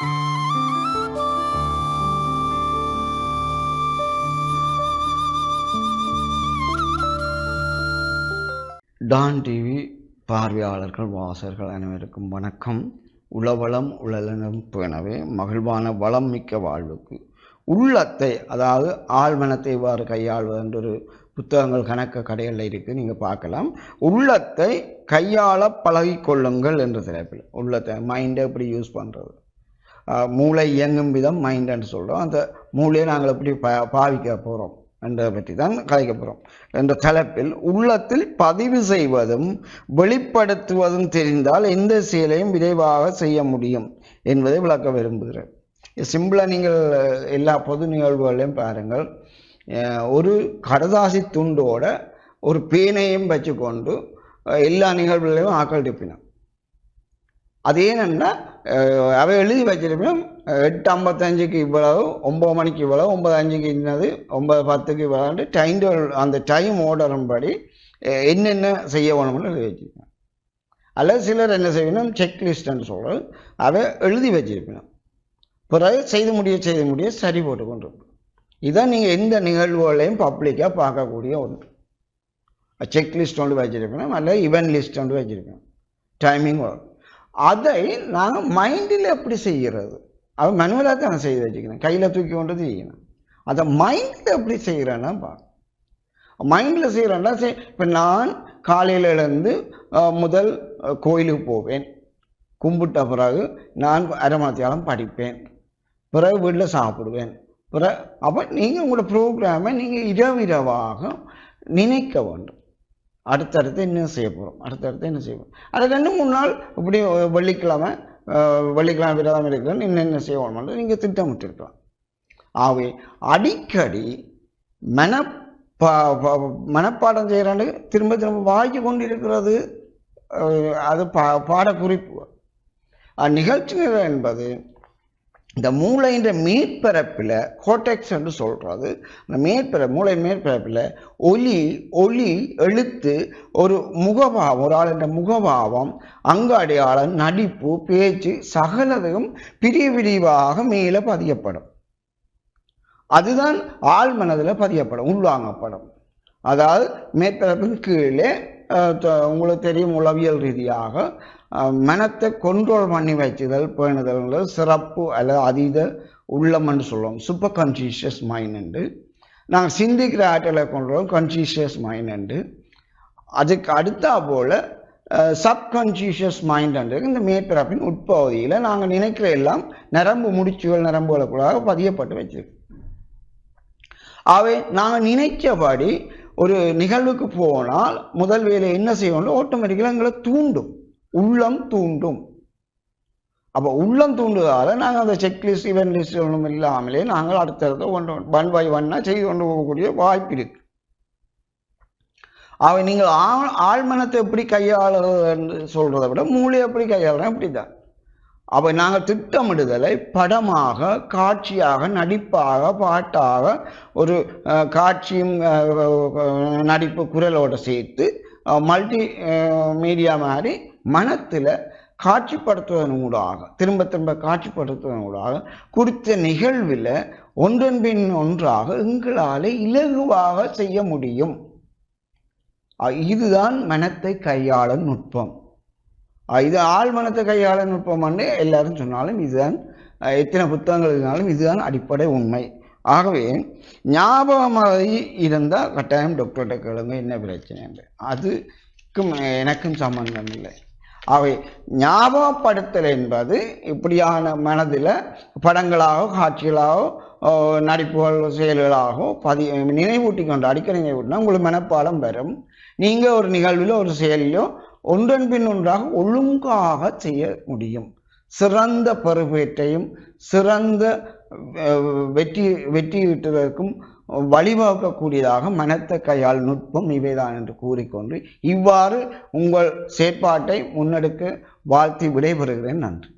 Don TV பார்வையாளர்கள் வாசகர்கள் அனைவருக்கும் வணக்கம். உளவளம் உளலனம் பேணவே மகிழ்வான வளம் மிக்க வாழ்வுக்கு உள்ளத்தை, அதாவது ஆழ்மனத்தை இவ்வாறு கையாள்வது என்றொரு புத்தகங்கள் கணக்க கடைகளில் இருக்குது, நீங்கள் பார்க்கலாம். உள்ளத்தை கையாள பழகி கொள்ளுங்கள் என்ற தலைப்பில் உள்ளத்தை மைண்டை எப்படி யூஸ் பண்ணுறது, மூளை இயங்கும் விதம் மைண்டுன்னு சொல்கிறோம். அந்த மூளையை நாங்கள் எப்படி பாவிக்க போகிறோம் என்பதை பற்றி தான் கலைக்க போகிறோம் என்ற தலைப்பில் உள்ளத்தில் பதிவு செய்வதும் வெளிப்படுத்துவதும் தெரிந்தால் எந்த செயலையும் விரைவாக செய்ய முடியும் என்பதை விளக்க விரும்புகிறேன். சிம்பிளாக நீங்கள் எல்லா பொது நிகழ்வுகளையும் பாருங்கள். ஒரு கடதாசி துண்டோட ஒரு பேனையும் வச்சுக்கொண்டு எல்லா நிகழ்வுகளையும் ஆக்கள் இருப்பினோம். அது ஏனென்னா அவை எழுதி வச்சிருப்போம். 8:55 இவ்வளவு, 9 மணிக்கு இவ்வளவு, 9:05 இன்னது, 9:10 இவ்வளவு டைம், அந்த டைம் ஓடரும்படி என்னென்ன செய்ய வேணும்னு எழுதி வச்சிருப்பேன். அல்லது சிலர் என்ன செய்யணும், செக்லிஸ்ட்ன்னு சொல்கிறது, அதை எழுதி வச்சிருப்பேன். பிறகு செய்து முடிய சரி போட்டு கொண்டு. இதான் நீங்கள் எந்த நிகழ்வுகளையும் பப்ளிக்காக பார்க்கக்கூடிய ஒன்று. செக்லிஸ்ட் ஒன்று வச்சிருப்பேன், அல்லது இவெண்ட் லிஸ்ட் ஒன்று வச்சிருப்பேன், டைமிங் வரும். அதை நாங்கள் மைண்டில் எப்படி செய்கிறது, அவன் மனுவலாக தான் செய்து வச்சுக்கணும், கையில் தூக்கி கொண்டு செய்யணும். அதை மைண்டில் எப்படி செய்கிறேன்னா மைண்டில் செய்கிறேன்னா இப்போ நான் காலையில் எழுந்து முதல் கோயிலுக்கு போவேன், கும்பிட்ட பிறகு நான் அரை மணித்தியாலம் படிப்பேன், பிறகு வீட்டில் சாப்பிடுவேன். பிறகு அப்போ நீங்கள் உங்களோட ப்ரோக்ராமை நீங்கள் இரவாக நினைக்க வேண்டும். அடுத்தடுத்து என்ன செய்ய போகிறோம், என்ன செய்ய போகிறோம். அது 2-3 நாள் இப்படி வெள்ளிக்கிழமை விரதம் இருக்கிறேன், என்ன செய்யணும் நீங்கள் திட்டமிட்டிருக்கலாம். ஆகவே அடிக்கடி மனப்பாடம் செய்கிறாண்டு திரும்ப வாய்க்கு கொண்டு இருக்கிறது, அது பாடக்குறிப்பு. நிகழ்ச்சிகள் என்பது இந்த மூளையின் மேற்பரப்பில் கோட்டெக்ஸ் என்று சொல்கிறது. அந்த மூளை மேற்பரப்பில் ஒலி எழுத்து, ஒரு முகபாவம், ஒரு ஆளுடைய முகபாவம், அங்கு அடையாளம், நடிப்பு, பேச்சு சகலதும் பிரிவாக மேலே பதியப்படும். அதுதான் ஆழ்மனதில் பதியப்படும், உள்வாங்கப்படும். அதாவது மேற்பரப்பின் கீழே உங்களுக்கு தெரியும், உளவியல் ரீதியாக மனத்தை கண்ட்ரோல் பண்ணி வச்சுதல் பேணுதல் சிறப்பு அல்லது அதீத உள்ளம் என்று சொல்லுவோம், சூப்பர் கான்ஷியஸ் மைண்ட் என்று. நாங்கள் சிந்திக்கிற ஆற்றலை கொண்டுறோம் கான்ஷியஸ் மைண்ட் என்று. அதுக்கு அடுத்தா போல் சப்கான்ஷியஸ் மைண்ட் என்று இந்த மேற்பரப்பின் உட்பகுதியில் நாங்கள் நினைக்கிற எல்லாம் நரம்புகளுக்குள்ளாக பதியப்பட்டு வச்சிருக்கு. அவை நாங்கள் நினைச்சபடி ஒரு நிகழ்வுக்கு போனால் முதல் வேலை என்ன செய்வோம், ஆட்டோமேட்டிக்கலாக எங்களை தூண்டும், உள்ளம் தூண்டும். அப்போ உள்ளம் தூண்டுவதால் நாங்கள் அந்த செக்லிஸ்ட் இவெண்ட் லிஸ்ட் ஒன்றும் இல்லாமலே நாங்கள் அடுத்தடுத்த 1 by 1 செய்து கொண்டு போகக்கூடிய வாய்ப்பு இருக்கு. அவை நீங்கள் ஆழ்மனத்தை எப்படி கையாளுறதுன்னு சொல்றதை விட மூளையை எப்படி கையாளுறோம் அப்படி தான். அப்போ நாங்கள் திட்டமிடுதலை படமாக, காட்சியாக, நடிப்பாக, பாட்டாக, ஒரு காட்சியும் நடிப்பு குரலோடு சேர்த்து மல்டி மீடியா மாதிரி மனத்தில் காட்சிப்படுத்துவதன் ஊடாக, திரும்ப காட்சிப்படுத்துவதன் ஊடாக குறித்த நிகழ்வில் ஒன்றன் பின் ஒன்றாக எங்களால் இலகுவாக செய்ய முடியும். இதுதான் மனத்தை கையாளும் நுட்பம். இது ஆழ்மனத்தை கையாள நுட்பம் எல்லாரும் சொன்னாலும் இதுதான், எத்தனை புத்தகங்கள் இருந்தாலும் இதுதான் அடிப்படை உண்மை. ஆகவே ஞாபகமாக இருந்தால் கட்டாயம் டாக்டர்கிட்ட கேளுங்க என்ன பிரச்சனை என்று, அதுக்கும் எனக்கும் சம்பந்தம் இல்லை. ஆகவே ஞாபகப்படுத்தல் என்பது இப்படியான மனதில் படங்களாகவோ காட்சிகளாகவோ நடிப்புகள் செயல்களாகவோ நினைவூட்டி கொண்டு அடிக்கடி நினைவூட்டினா உங்களுக்கு மனப்பாடம் வரும். நீங்கள் ஒரு நிகழ்வில் ஒரு செயலிலோ ஒன்றன் பின் ஒன்றாக ஒழுங்காக செய்ய முடியும். சிறந்த பருவேற்றையும் சிறந்த வெற்றியிட்டதற்கும் வழிவகுக்கக்கூடியதாக மனத்தை கையாள் நுட்பம் இவைதான் என்று கூறிக்கொண்டு இவ்வாறு உங்கள் செயற்பாட்டை முன்னெடுக்க வாழ்த்தி விடைபெறுகிறேன். நன்றி.